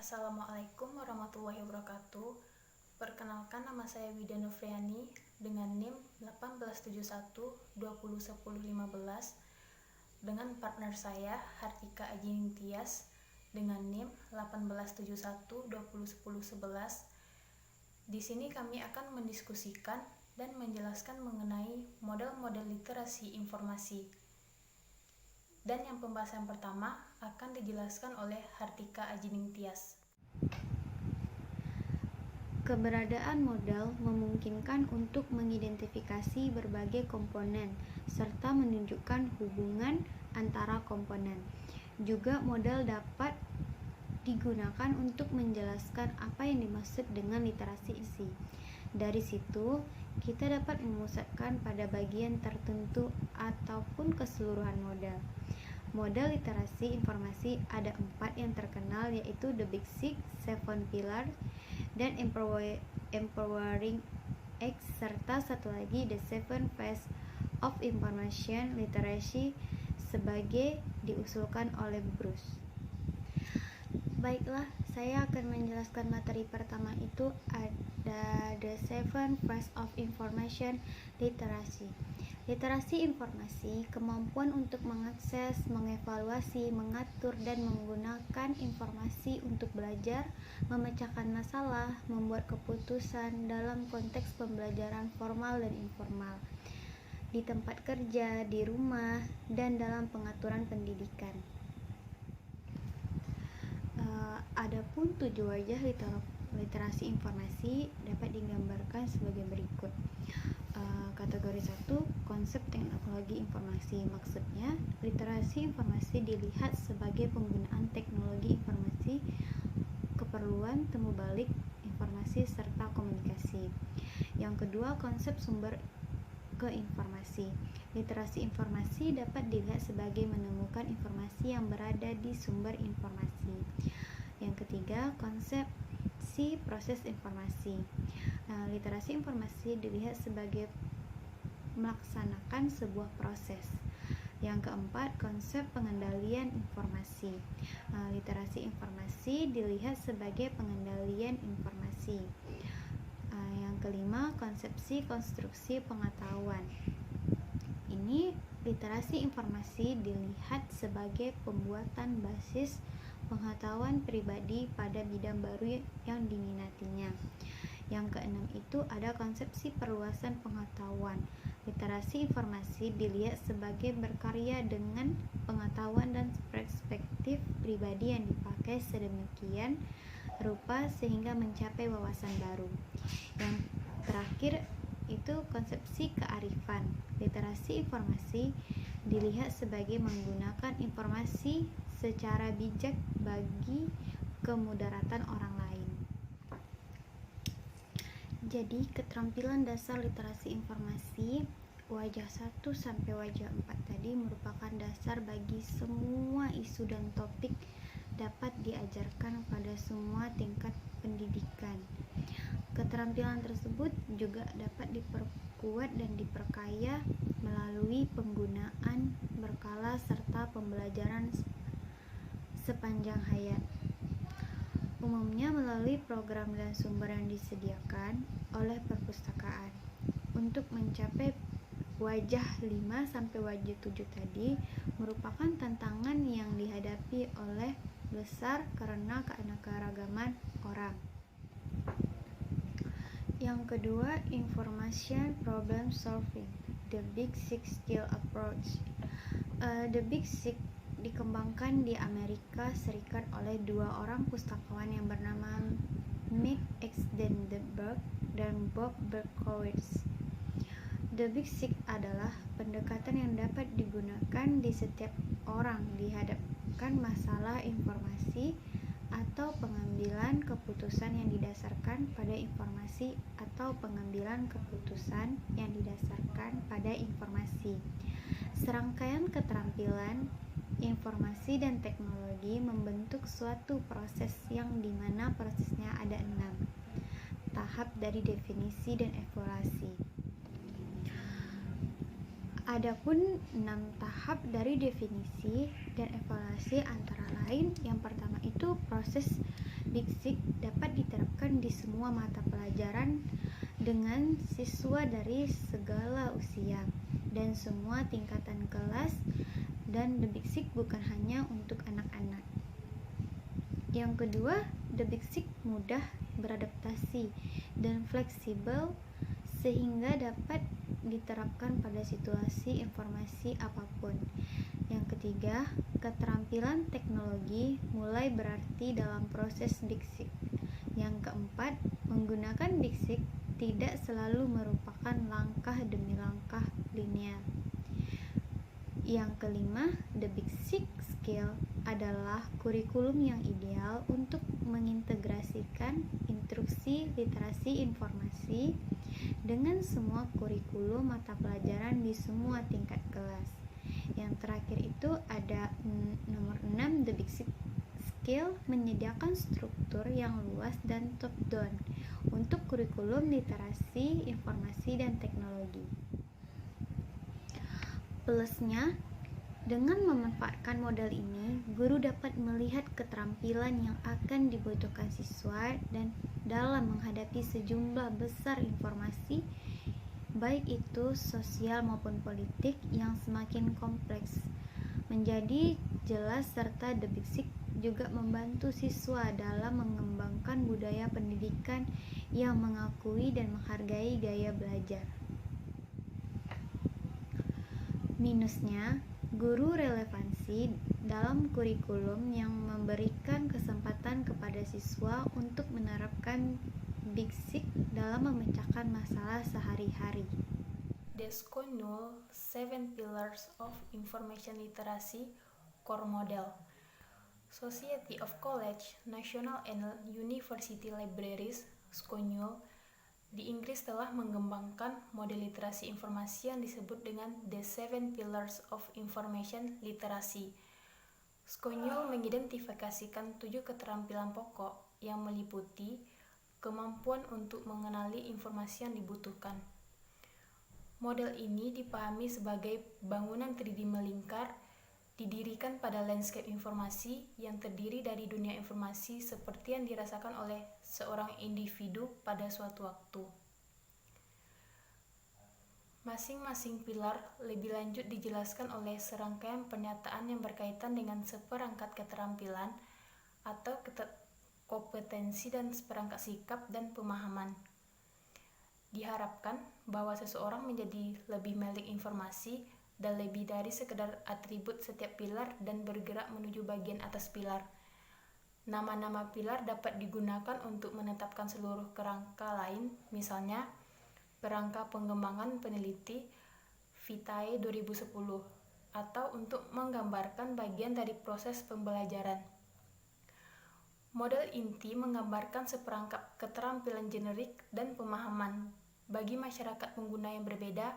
Assalamualaikum warahmatullahi wabarakatuh. Perkenalkan, nama saya Wida Nofriani dengan NIM 1871201015 dengan partner saya Hartika Ajining Tias dengan NIM 1871201011. Di sini kami akan mendiskusikan dan menjelaskan mengenai model-model literasi informasi. Dan yang pembahasan pertama akan dijelaskan oleh Hartika Ajining Tias. Keberadaan model memungkinkan untuk mengidentifikasi berbagai komponen serta menunjukkan hubungan antara komponen. Juga model dapat digunakan untuk menjelaskan apa yang dimaksud dengan literasi isi. Dari situ, kita dapat memusatkan pada bagian tertentu ataupun keseluruhan model. Model literasi informasi ada 4 yang terkenal, yaitu The Big Six, Seven Pillars, dan Empowering X, serta satu lagi The Seven Phases of Information Literacy sebagai diusulkan oleh Bruce. Baiklah, saya akan menjelaskan materi pertama, itu ada The Seven Phases of Information Literacy. Literasi informasi, kemampuan untuk mengakses, mengevaluasi, mengatur, dan menggunakan informasi untuk belajar, memecahkan masalah, membuat keputusan dalam konteks pembelajaran formal dan informal, di tempat kerja, di rumah, dan dalam pengaturan pendidikan. Adapun 7 wajah literasi informasi dapat digambarkan sebagai berikut. Kategori 1, konsep teknologi informasi. Maksudnya, literasi informasi dilihat sebagai penggunaan teknologi informasi, keperluan temu balik informasi serta komunikasi. Yang kedua, konsep sumber keinformasi. Literasi informasi dapat dilihat sebagai menemukan informasi yang berada di sumber informasi. Yang ketiga, konsepsi proses informasi. Literasi informasi dilihat sebagai melaksanakan sebuah proses. Yang keempat, konsep pengendalian informasi. Literasi informasi dilihat sebagai pengendalian informasi. Yang kelima, konsepsi konstruksi pengetahuan. Ini literasi informasi dilihat sebagai pembuatan basis pengetahuan pribadi pada bidang baru yang diminatinya. Yang keenam itu ada konsepsi perluasan pengetahuan. Literasi informasi dilihat sebagai berkarya dengan pengetahuan dan perspektif pribadi yang dipakai sedemikian rupa sehingga mencapai wawasan baru. Yang terakhir itu konsepsi kearifan. Literasi informasi dilihat sebagai menggunakan informasi secara bijak bagi kemudaratan orang lain. Jadi, keterampilan dasar literasi informasi wajah 1 sampai wajah 4 tadi merupakan dasar bagi semua isu dan topik dapat diajarkan pada semua tingkat pendidikan. Keterampilan tersebut juga dapat diperkuat dan diperkaya melalui penggunaan berkala serta pembelajaran sepanjang hayat. Umumnya melalui program dan sumber yang disediakan oleh perpustakaan. Untuk mencapai wajah 5 sampai wajah 7 tadi merupakan tantangan yang dihadapi oleh besar karena keanekaragaman orang. Yang kedua, information problem solving, the Big Six skill approach. The Big Six dikembangkan di Amerika Serikat oleh 2 orang pustakawan yang bernama Meg Exdenberg dan Bob Berkowitz. The Big Six adalah pendekatan yang dapat digunakan di setiap orang dihadapkan masalah informasi atau pengambilan keputusan yang didasarkan pada informasi atau pengambilan keputusan yang didasarkan pada informasi. Serangkaian keterampilan informasi dan teknologi membentuk suatu proses yang dimana prosesnya ada 6 tahap dari definisi dan evaluasi. Adapun 6 tahap dari definisi dan evaluasi antara lain, yang pertama itu proses Big Six dapat diterapkan di semua mata pelajaran dengan siswa dari segala usia dan semua tingkatan kelas, dan The Big Six bukan hanya untuk anak-anak. Yang kedua, The Big Six mudah beradaptasi dan fleksibel sehingga dapat diterapkan pada situasi informasi apapun. Yang ketiga, keterampilan teknologi mulai berarti dalam proses Big Six. Yang keempat, menggunakan Big Six tidak selalu merupakan langkah demi langkah linear. Yang kelima, The Big Six Skill adalah kurikulum yang ideal untuk mengintegrasikan instruksi literasi informasi dengan semua kurikulum mata pelajaran di semua tingkat kelas. Yang terakhir itu ada nomor 6, The Big Six Skill menyediakan struktur yang luas dan top-down untuk kurikulum literasi, informasi, dan teknologi. Plusnya, dengan memanfaatkan model ini, guru dapat melihat keterampilan yang akan dibutuhkan siswa dan dalam menghadapi sejumlah besar informasi, baik itu sosial maupun politik, yang semakin kompleks. Menjadi jelas serta The Big Six juga membantu siswa dalam mengembangkan budaya pendidikan yang mengakui dan menghargai gaya belajar. Minusnya, guru relevansi dalam kurikulum yang memberikan kesempatan kepada siswa untuk menerapkan Big Six dalam memecahkan masalah sehari-hari. Desconul 7 Pillars of Information Literacy Core Model. Society of College, National and University Libraries, SCONUL, di Inggris telah mengembangkan model literasi informasi yang disebut dengan The 7 Pillars of Information Literacy. SCONUL mengidentifikasikan 7 keterampilan pokok yang meliputi kemampuan untuk mengenali informasi yang dibutuhkan. Model ini dipahami sebagai bangunan 3D melingkar didirikan pada landscape informasi yang terdiri dari dunia informasi seperti yang dirasakan oleh seorang individu pada suatu waktu. Masing-masing pilar lebih lanjut dijelaskan oleh serangkaian pernyataan yang berkaitan dengan seperangkat keterampilan atau kompetensi dan seperangkat sikap dan pemahaman. Diharapkan bahwa seseorang menjadi lebih melek informasi dan lebih dari sekedar atribut setiap pilar dan bergerak menuju bagian atas pilar. Nama-nama pilar dapat digunakan untuk menetapkan seluruh kerangka lain, misalnya Kerangka Pengembangan Peneliti Vitae 2010, atau untuk menggambarkan bagian dari proses pembelajaran. Model inti menggambarkan seperangkat keterampilan generik dan pemahaman. Bagi masyarakat pengguna yang berbeda,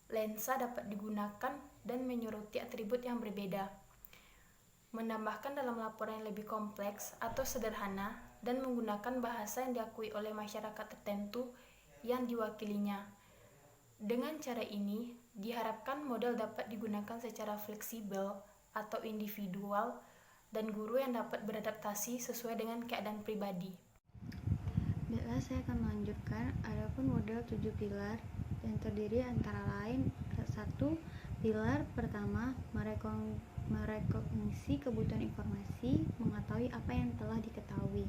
lensa dapat digunakan dan menyoroti atribut yang berbeda. Menambahkan dalam laporan yang lebih kompleks atau sederhana dan menggunakan bahasa yang diakui oleh masyarakat tertentu yang diwakilinya. Dengan cara ini, diharapkan model dapat digunakan secara fleksibel atau individual dan guru yang dapat beradaptasi sesuai dengan keadaan pribadi. Baiklah, saya akan melanjutkan. Adapun model 7 pilar yang terdiri antara lain: 1. Pilar pertama, merekognisi kebutuhan informasi, mengetahui apa yang telah diketahui,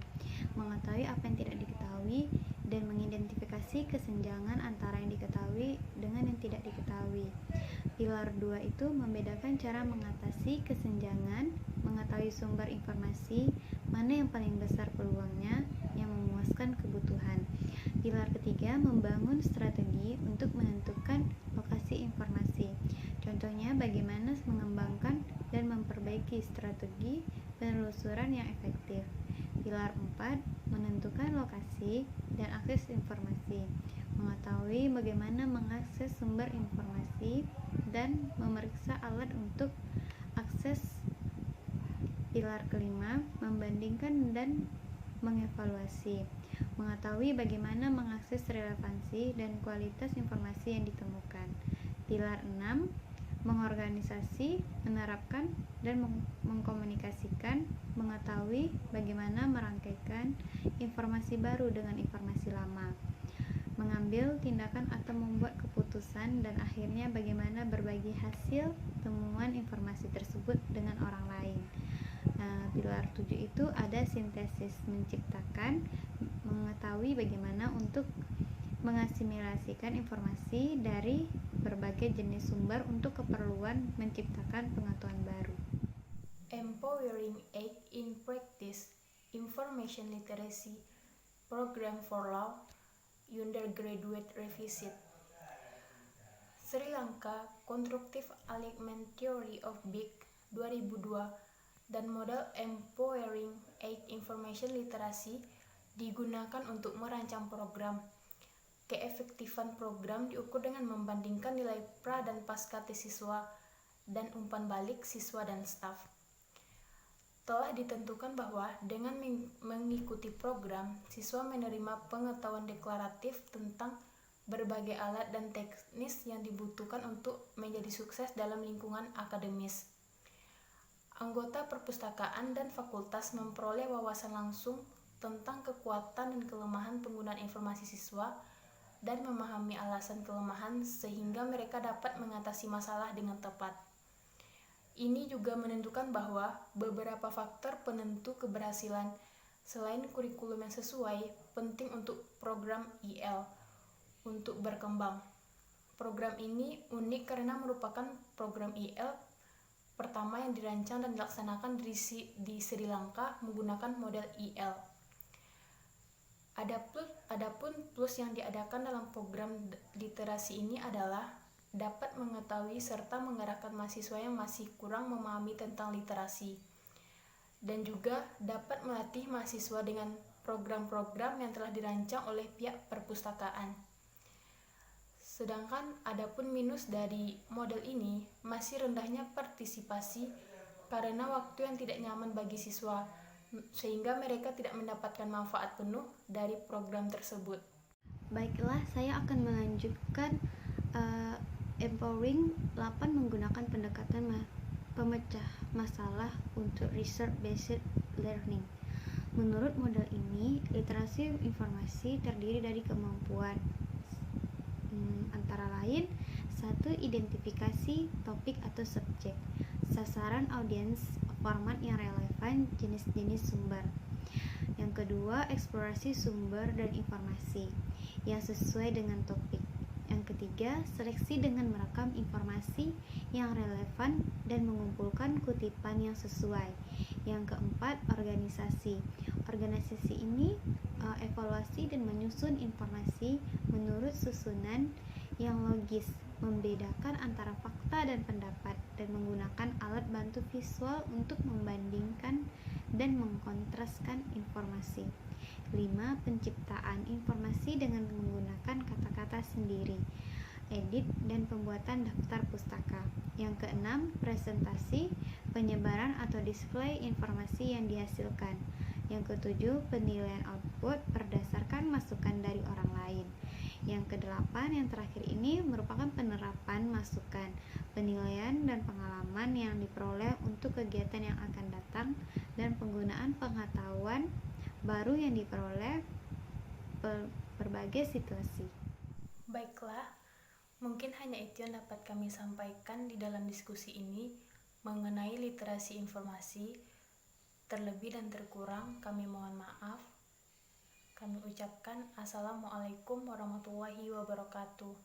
mengetahui apa yang tidak diketahui, dan mengidentifikasi kesenjangan antara yang diketahui dengan yang tidak diketahui. Pilar 2 itu membedakan cara mengatasi kesenjangan, mengetahui sumber informasi, mana yang paling besar peluangnya, yang memuaskan kebutuhan. Pilar ketiga, membangun strategi untuk menentukan lokasi informasi. Contohnya, bagaimana mengembangkan dan memperbaiki strategi penelusuran yang efektif. Pilar 4, menentukan lokasi dan akses informasi. Mengetahui bagaimana mengakses sumber informasi dan memeriksa alat untuk akses. Pilar kelima, membandingkan dan mengevaluasi. Mengetahui bagaimana mengakses relevansi dan kualitas informasi yang ditemukan. Pilar 6, mengorganisasi, menerapkan, dan mengkomunikasikan. Mengetahui informasi, bagaimana merangkaikan informasi baru dengan informasi lama, mengambil tindakan atau membuat keputusan, dan akhirnya bagaimana berbagi hasil temuan informasi tersebut dengan orang lain. Pilar 7 itu ada sintesis, menciptakan, mengetahui bagaimana untuk mengasimilasikan informasi dari berbagai jenis sumber untuk keperluan menciptakan pengetahuan baru. Empowering Aid in Practice, Information Literacy, Program for Law, Undergraduate Revisit. Sri Lanka, Constructive Alignment Theory of BIC 2002, dan model Empowering Aid Information Literacy digunakan untuk merancang program. Keefektifan program diukur dengan membandingkan nilai pra dan pasca tes siswa dan umpan balik siswa dan staf. Telah ditentukan bahwa dengan mengikuti program, siswa menerima pengetahuan deklaratif tentang berbagai alat dan teknis yang dibutuhkan untuk menjadi sukses dalam lingkungan akademis. Anggota perpustakaan dan fakultas memperoleh wawasan langsung tentang kekuatan dan kelemahan penggunaan informasi siswa dan memahami alasan kelemahan sehingga mereka dapat mengatasi masalah dengan tepat. Ini juga menentukan bahwa beberapa faktor penentu keberhasilan selain kurikulum yang sesuai penting untuk program IL untuk berkembang. Program ini unik karena merupakan program IL pertama yang dirancang dan dilaksanakan di Sri Lanka menggunakan model IL. Adapun plus yang diadakan dalam program literasi ini adalah dapat mengetahui serta mengarahkan mahasiswa yang masih kurang memahami tentang literasi, dan juga dapat melatih mahasiswa dengan program-program yang telah dirancang oleh pihak perpustakaan. Sedangkan adapun minus dari model ini masih rendahnya partisipasi karena waktu yang tidak nyaman bagi siswa, sehingga mereka tidak mendapatkan manfaat penuh dari program tersebut. Baiklah, saya akan melanjutkan Empowering 8 menggunakan pendekatan pemecah masalah untuk research-based learning. Menurut model ini, literasi informasi terdiri dari kemampuan antara lain: 1. Identifikasi topik atau subjek, sasaran audiens, format yang relevan, jenis-jenis sumber. Yang kedua, eksplorasi sumber dan informasi yang sesuai dengan topik. Yang ketiga, seleksi dengan merekam informasi yang relevan dan mengumpulkan kutipan yang sesuai. Yang keempat, organisasi. Organisasi ini evaluasi dan menyusun informasi menurut susunan yang logis, membedakan antara fakta dan pendapat, dan menggunakan alat bantu visual untuk membandingkan dan mengkontraskan informasi. 5. Penciptaan informasi dengan menggunakan kata-kata sendiri, edit, dan pembuatan daftar pustaka. Yang keenam, presentasi, penyebaran atau display informasi yang dihasilkan. Yang ketujuh, penilaian output berdasarkan masukan dari orang lain. Yang kedelapan, yang terakhir ini merupakan penerapan masukan, penilaian, dan pengalaman yang diperoleh untuk kegiatan yang akan datang, dan penggunaan pengetahuan baru yang diperoleh berbagai situasi. Baiklah, mungkin hanya itu yang dapat kami sampaikan di dalam diskusi ini mengenai literasi informasi. Terlebih dan terkurang kami mohon maaf. Kami ucapkan Assalamualaikum warahmatullahi wabarakatuh.